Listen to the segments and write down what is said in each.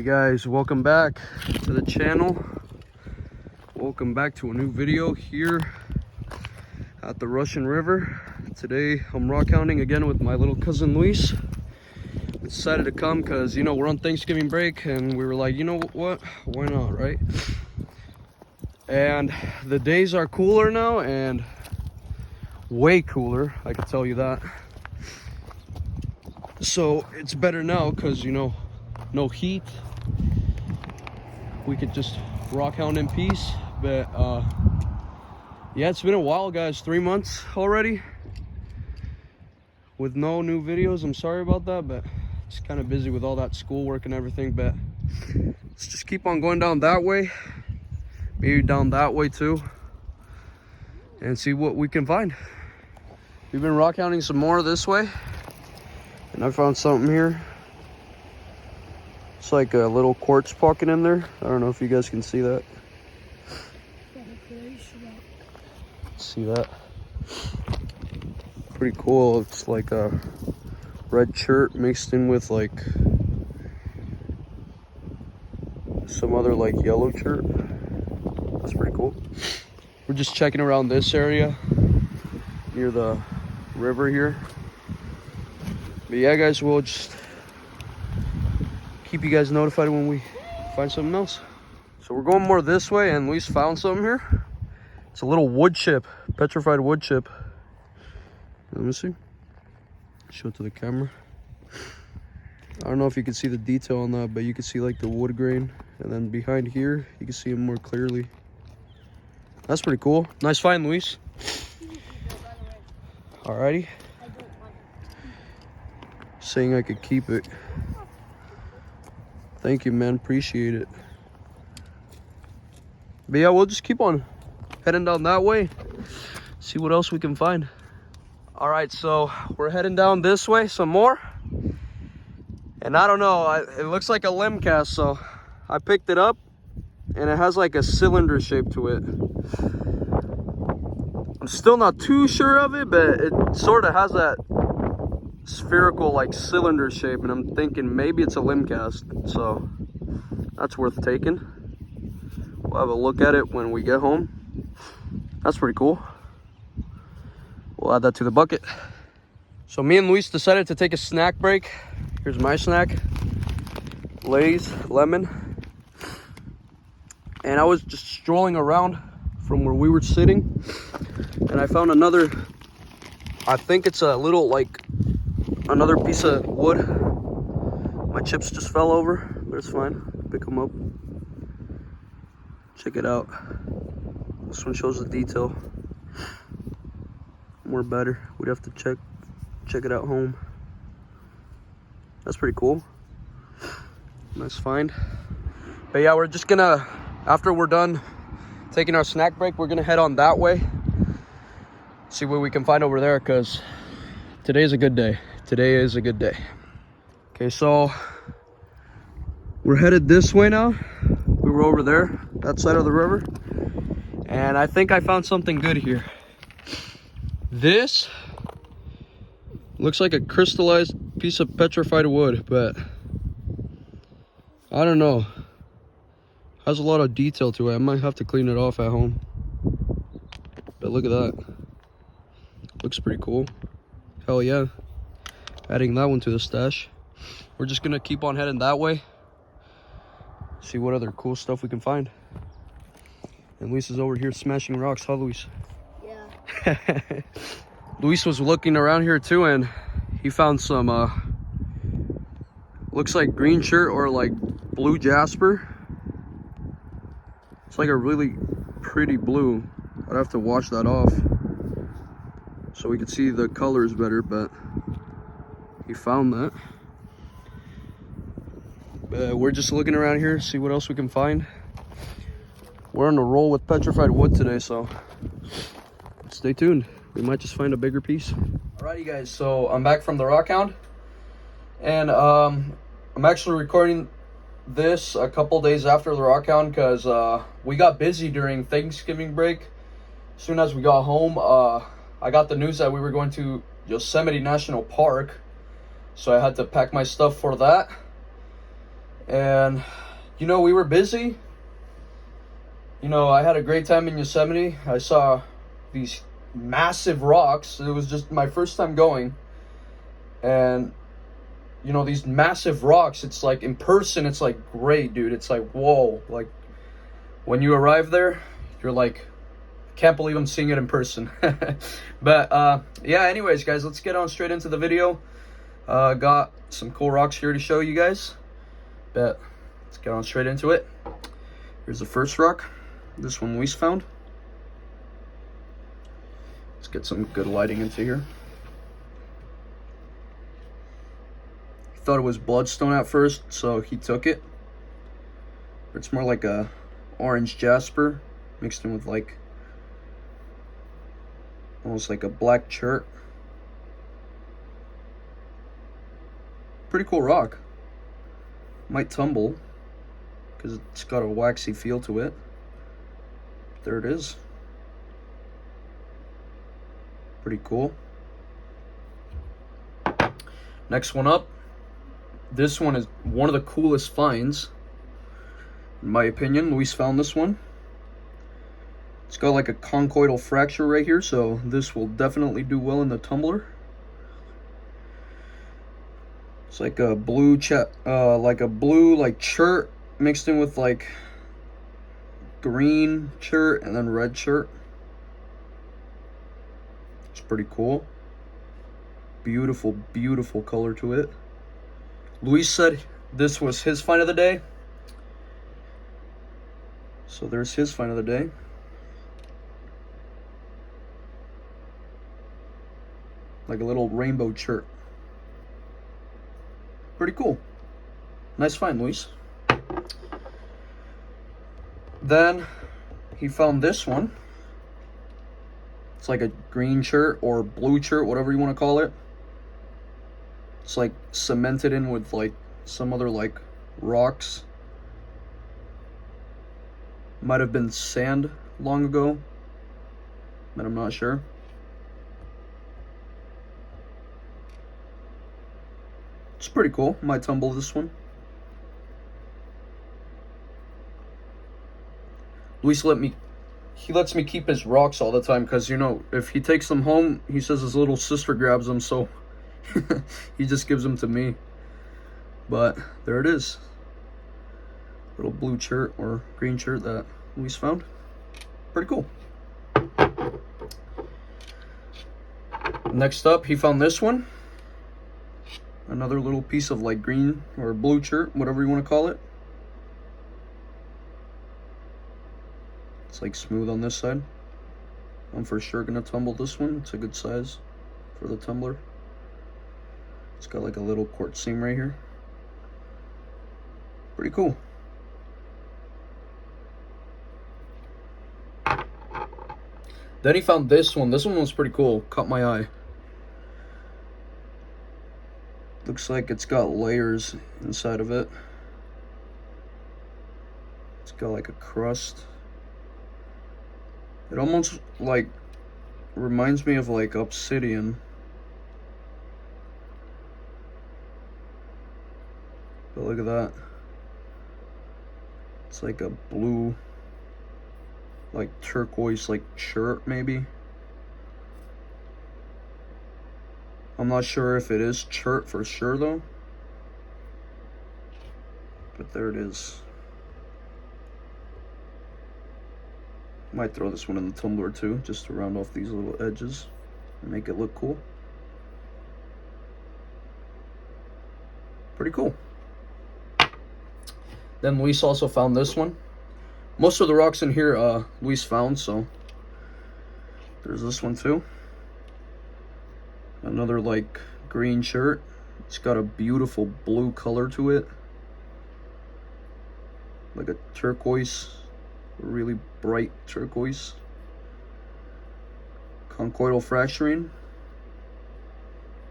Hey guys, welcome back to the channel. Welcome back to a new video here at the Russian River. Today I'm rock hounding again with my little cousin Luis. Decided to come because, you know, we're on Thanksgiving break and we were like, you know what, why not, right? And the days are cooler now, and way cooler, I can tell you that. So it's better now because, you know, no heat. We could just rock hound in peace. But yeah, it's been a while, guys. 3 months already with no new videos. I'm sorry about that, but it's kind of busy with all that schoolwork and everything. But let's just keep on going down that way, maybe down that way too, and see what we can find. We've been rock hounding some more this way, and I found something here. It's like a little quartz pocket in there. I don't know if you guys can see that. See that? Pretty cool. It's like a red shirt mixed in with like some other like yellow shirt. That's pretty cool. We're just checking around this area near the river here. But yeah, guys, we'll just keep you guys notified when we find something else. So we're going more this way, and Luis found something here. It's a little wood chip, petrified wood chip. Let me see. Show it to the camera. I don't know if you can see the detail on that, but you can see like the wood grain, and then behind here you can see it more clearly. That's pretty cool. Nice find, Luis. Alrighty. Saying I could keep it. Thank you, man. Appreciate it. But yeah, we'll just keep on heading down that way. See what else we can find. All right, so we're heading down this way some more. And I don't know, it looks like a limb cast, so I picked it up, and it has like a cylinder shape to it. I'm still not too sure of it, but it sort of has that spherical like cylinder shape, and I'm thinking maybe it's a limb cast, so that's worth taking. We'll have a look at it when we get home. That's pretty cool. We'll add that to the bucket. So me and Luis decided to take a snack break. Here's my snack, Lay's lemon. And I was just strolling around from where we were sitting, and I found another, I think it's a little like another piece of wood. My chips just fell over, but it's fine. Pick them up. Check it out. This one shows the detail more better. We'd have to check it out home. That's pretty cool. Nice find. But yeah, we're just gonna, after we're done taking our snack break, we're gonna head on that way, see what we can find over there, because today's a good day. Today is a good day. Okay, so we're headed this way now. We were over there, that side of the river, and I think I found something good here. This looks like a crystallized piece of petrified wood, but I don't know. Has a lot of detail to it. I might have to clean it off at home. But look at that. Looks pretty cool. Hell yeah. Adding that one to the stash. We're just gonna keep on heading that way. See what other cool stuff we can find. And Luis is over here smashing rocks, huh, Luis? Yeah. Luis was looking around here too, and he found some, looks like green shirt or like blue jasper. It's like a really pretty blue. I'd have to wash that off so we could see the colors better, but he found that. We're just looking around here, see what else we can find. We're on a roll with petrified wood today, so stay tuned. We might just find a bigger piece. Alrighty guys, so I'm back from the rock hound, and I'm actually recording this a couple days after the rock hound because we got busy during Thanksgiving break. As soon as we got home, I got the news that we were going to Yosemite National Park, so I had to pack my stuff for that. And, you know, we were busy. You know, I had a great time in Yosemite. I saw these massive rocks. It was just my first time going. And, you know, these massive rocks, it's like, in person, it's like great, dude. It's like, whoa. Like, when you arrive there, you're like, can't believe I'm seeing it in person. But, yeah, anyways, guys, let's get on straight into the video. Got some cool rocks here to show you guys. But let's get on straight into it. Here's the first rock. This one Luis found. Let's get some good lighting into here. He thought it was bloodstone at first, so he took it. But it's more like a orange jasper mixed in with like almost like a black chert. Pretty cool rock. Might tumble because it's got a waxy feel to it. There it is. Pretty cool. Next one up. This one is one of the coolest finds, in my opinion. Luis found this one. It's got like a conchoidal fracture right here, so this will definitely do well in the tumbler. It's like a blue chert mixed in with like green chert and then red chert. It's pretty cool. Beautiful, beautiful color to it. Luis said this was his find of the day. So there's his find of the day. Like a little rainbow chert. Pretty cool. Nice find, Luis. Then he found this one. It's like a green chert or blue chert, whatever you want to call it. It's like cemented in with like some other like rocks. Might have been sand long ago, but I'm not sure. It's pretty cool. Might tumble this one. Luis lets me keep his rocks all the time because, you know, if he takes them home, he says his little sister grabs them, so he just gives them to me. But there it is. Little blue chert or green chert that Luis found. Pretty cool. Next up, he found this one. Another little piece of like green or blue chert, whatever you want to call it. It's like smooth on this side. I'm for sure gonna tumble this one. It's a good size for the tumbler. It's got like a little quartz seam right here. Pretty cool. Then he found this one. This one was pretty cool. Caught my eye. Looks like it's got layers inside of it. It's got like a crust. It almost like reminds me of like obsidian. But look at that. It's like a blue, like turquoise, like chert maybe. I'm not sure if it is chert for sure though. But there it is. Might throw this one in the tumbler too, just to round off these little edges and make it look cool. Pretty cool. Then Luis also found this one. Most of the rocks in here Luis found, so there's this one too. Another like green chert. It's got a beautiful blue color to it. Like a turquoise, really bright turquoise. Conchoidal fracturing.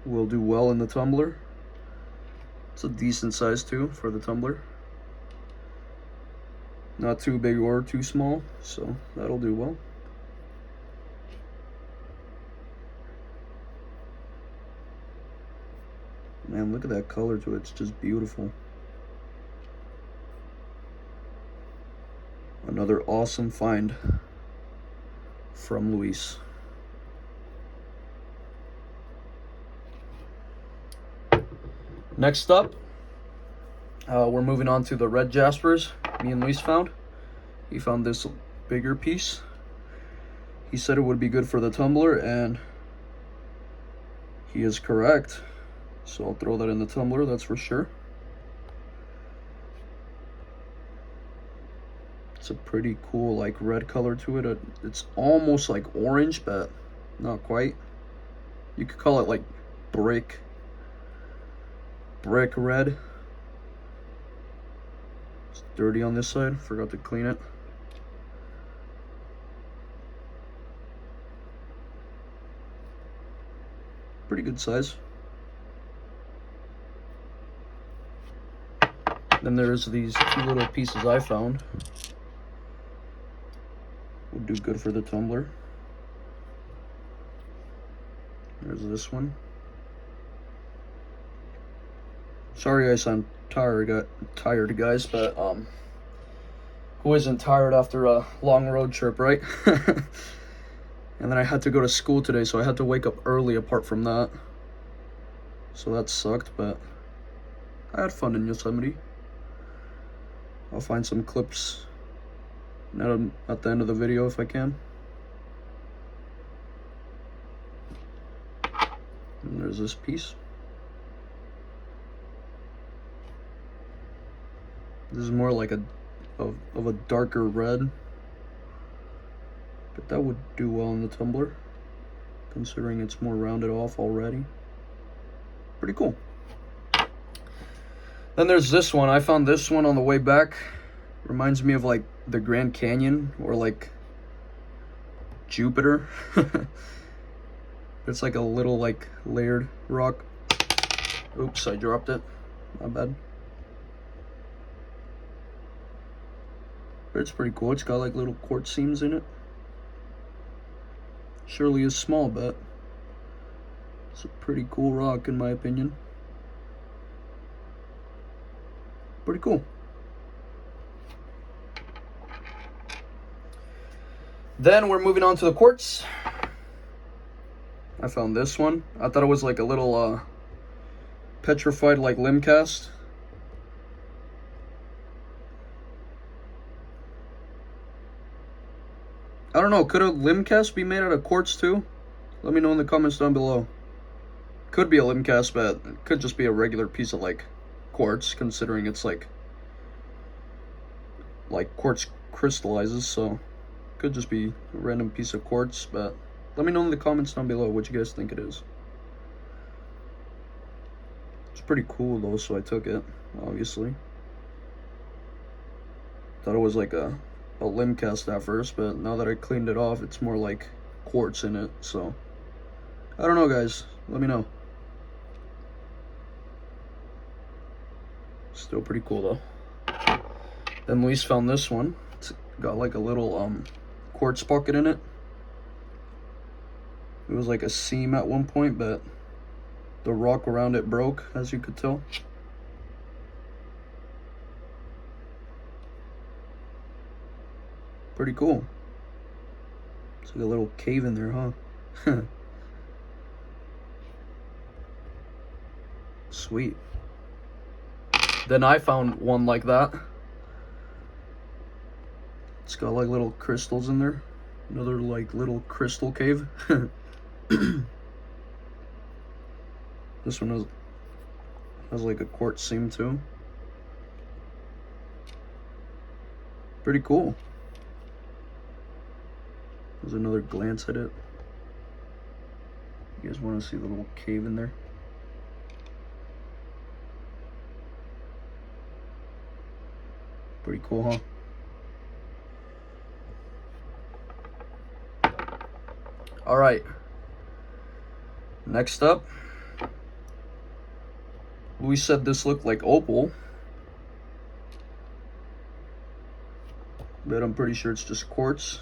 Will do well in the tumbler. It's a decent size too for the tumbler. Not too big or too small, so that'll do well. Man, look at that color to it. It's just beautiful. Another awesome find from Luis. Next up, we're moving on to the red jaspers me and Luis found. He found this bigger piece. He said it would be good for the tumbler, and he is correct. So I'll throw that in the tumbler, that's for sure. It's a pretty cool like red color to it. It's almost like orange, but not quite. You could call it like brick red. It's dirty on this side, forgot to clean it. Pretty good size. Then there's these two little pieces I found. Would do good for the tumbler. There's this one. Sorry I sound tired guys, but who isn't tired after a long road trip, right? And then I had to go to school today, so I had to wake up early apart from that. So that sucked, but I had fun in Yosemite. I'll find some clips at the end of the video if I can. And there's this piece. This is more like of a darker red, but that would do well in the tumbler, considering it's more rounded off already. Pretty cool. Then there's this one. I found this one on the way back. Reminds me of like the Grand Canyon or like Jupiter. It's like a little like layered rock. Oops, I dropped it. My bad. But it's pretty cool. It's got like little quartz seams in it. Surely is small, but it's a pretty cool rock in my opinion. Pretty cool. Then we're moving on to the quartz. I found this one. I thought it was like a little petrified like limb cast. I don't know, could a limb cast be made out of quartz too? Let me know in the comments down below. Could be a limb cast, but it could just be a regular piece of like quartz, considering it's like quartz crystallizes, so could just be a random piece of quartz. But let me know in the comments down below what you guys think it is. It's pretty cool though, so I took it, obviously. Thought it was like a limb cast at first, but now that I cleaned it off, it's more like quartz in it, so I don't know guys, let me know. Still pretty cool though. Then Luis found this one. It's got like a little quartz pocket in it. It was like a seam at one point, but the rock around it broke, as you could tell. Pretty cool. It's like a little cave in there, huh? Sweet. Then I found one like that. It's got like little crystals in there. Another like little crystal cave. This one has like a quartz seam too. Pretty cool. There's another glance at it. You guys want to see the little cave in there? Pretty cool, huh? All right. Next up, we said this looked like opal, but I'm pretty sure it's just quartz.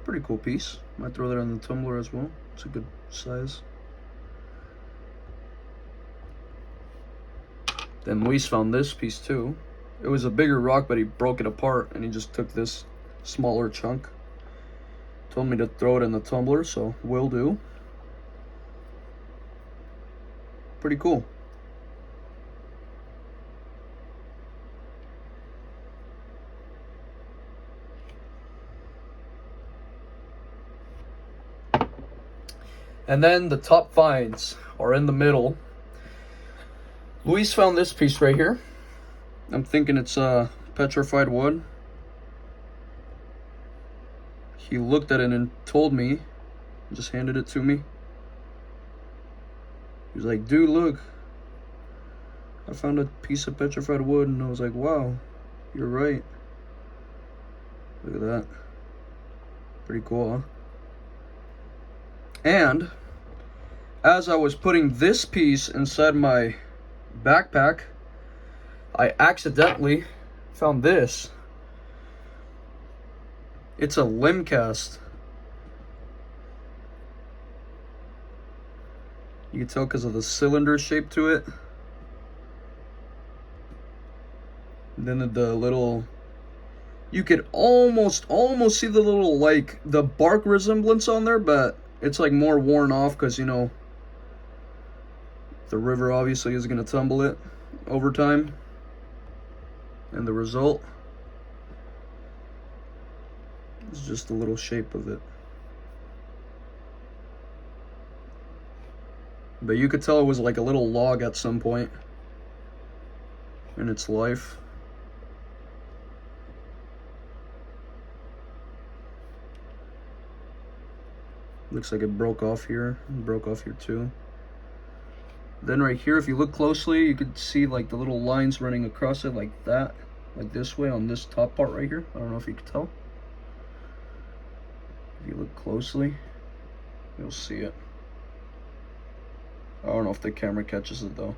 Pretty cool piece. Might throw that on the tumbler as well. It's a good size. Then Luis found this piece too. It was a bigger rock, but he broke it apart and he just took this smaller chunk. Told me to throw it in the tumbler, so will do. Pretty cool. And then the top finds are in the middle. Luis found this piece right here. I'm thinking it's petrified wood. He looked at it and told me, just handed it to me. He was like, dude, look, I found a piece of petrified wood. And I was like, wow, you're right. Look at that. Pretty cool, huh? And as I was putting this piece inside my backpack, I accidentally found this. It's a limb cast. You can tell because of the cylinder shape to it. And then the little, you could almost see the little, like, the bark resemblance on there, but it's like more worn off because, you know, the river obviously is going to tumble it over time. And the result is just the little shape of it. But you could tell it was like a little log at some point in its life. Looks like it broke off here, and broke off here too. Then right here, if you look closely, you could see like the little lines running across it like that, like this way on this top part right here. I don't know if you can tell. If you look closely, you'll see it. I don't know if the camera catches it though.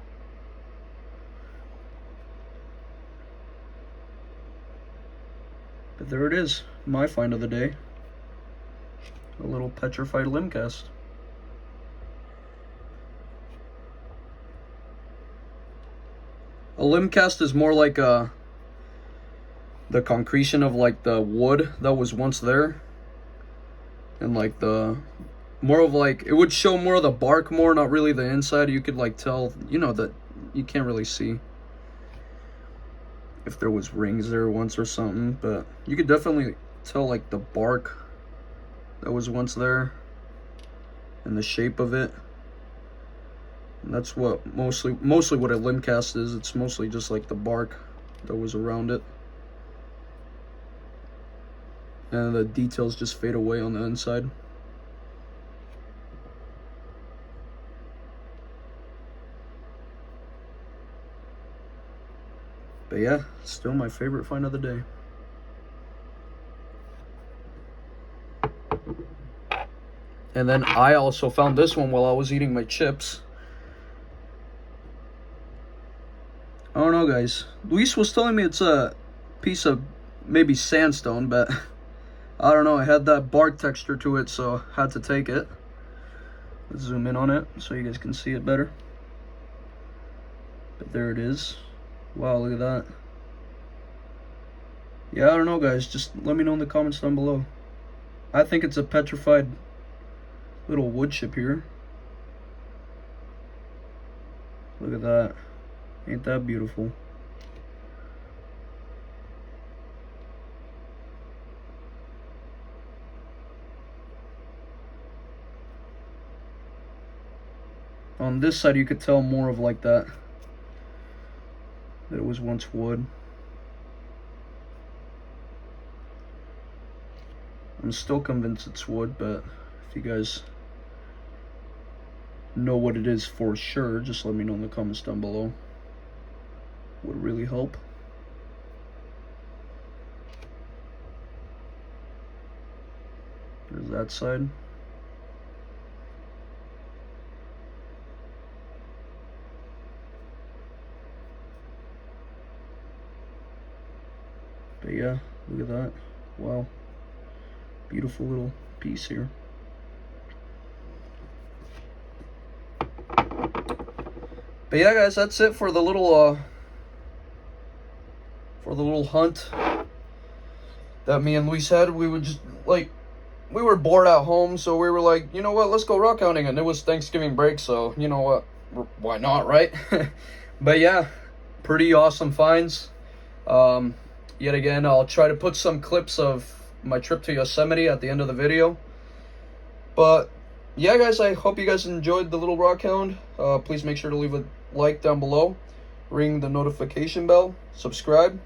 But there it is, my find of the day. A little petrified limb cast. A limb cast is more like the concretion of like the wood that was once there. And like the, more of like, it would show more of the bark more, not really the inside. You could like tell, you know, that you can't really see if there was rings there once or something, but you could definitely tell like the bark that was once there and the shape of it. And that's what mostly what a limb cast is. It's mostly just like the bark that was around it, and the details just fade away on the inside. But yeah, still my favorite find of the day. And then I also found this one while I was eating my chips. I don't know, guys. Luis was telling me it's a piece of maybe sandstone, but I don't know. It had that bark texture to it, so I had to take it. Let's zoom in on it so you guys can see it better. But there it is. Wow, look at that. Yeah, I don't know, guys. Just let me know in the comments down below. I think it's a petrified little wood chip here. Look at that. Ain't that beautiful? On this side you could tell more of like that it was once wood. I'm still convinced it's wood, but if you guys know what it is for sure, just let me know in the comments down below. Would really help. There's that side. But yeah, look at that. Wow. Beautiful little piece here. But yeah, guys, that's it for the little the little hunt that me and Luis had. We would just, like, we were bored at home, so we were like, you know what, let's go rock hounding. And it was Thanksgiving break, so you know what, why not, right? But yeah, pretty awesome finds. Yet again, I'll try to put some clips of my trip to Yosemite at the end of the video. But yeah, guys, I hope you guys enjoyed the little rock hound. Please make sure to leave a like down below, ring the notification bell, subscribe,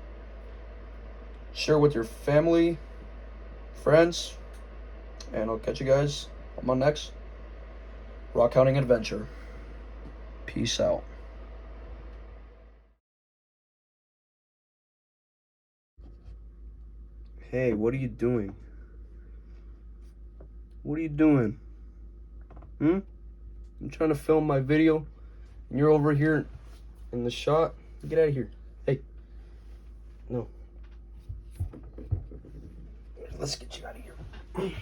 share with your family, friends, and I'll catch you guys on my next rock hounding adventure. Peace out. Hey, what are you doing? What are you doing? I'm trying to film my video, and you're over here in the shot. Get out of here. Hey. No. Let's get you out of here.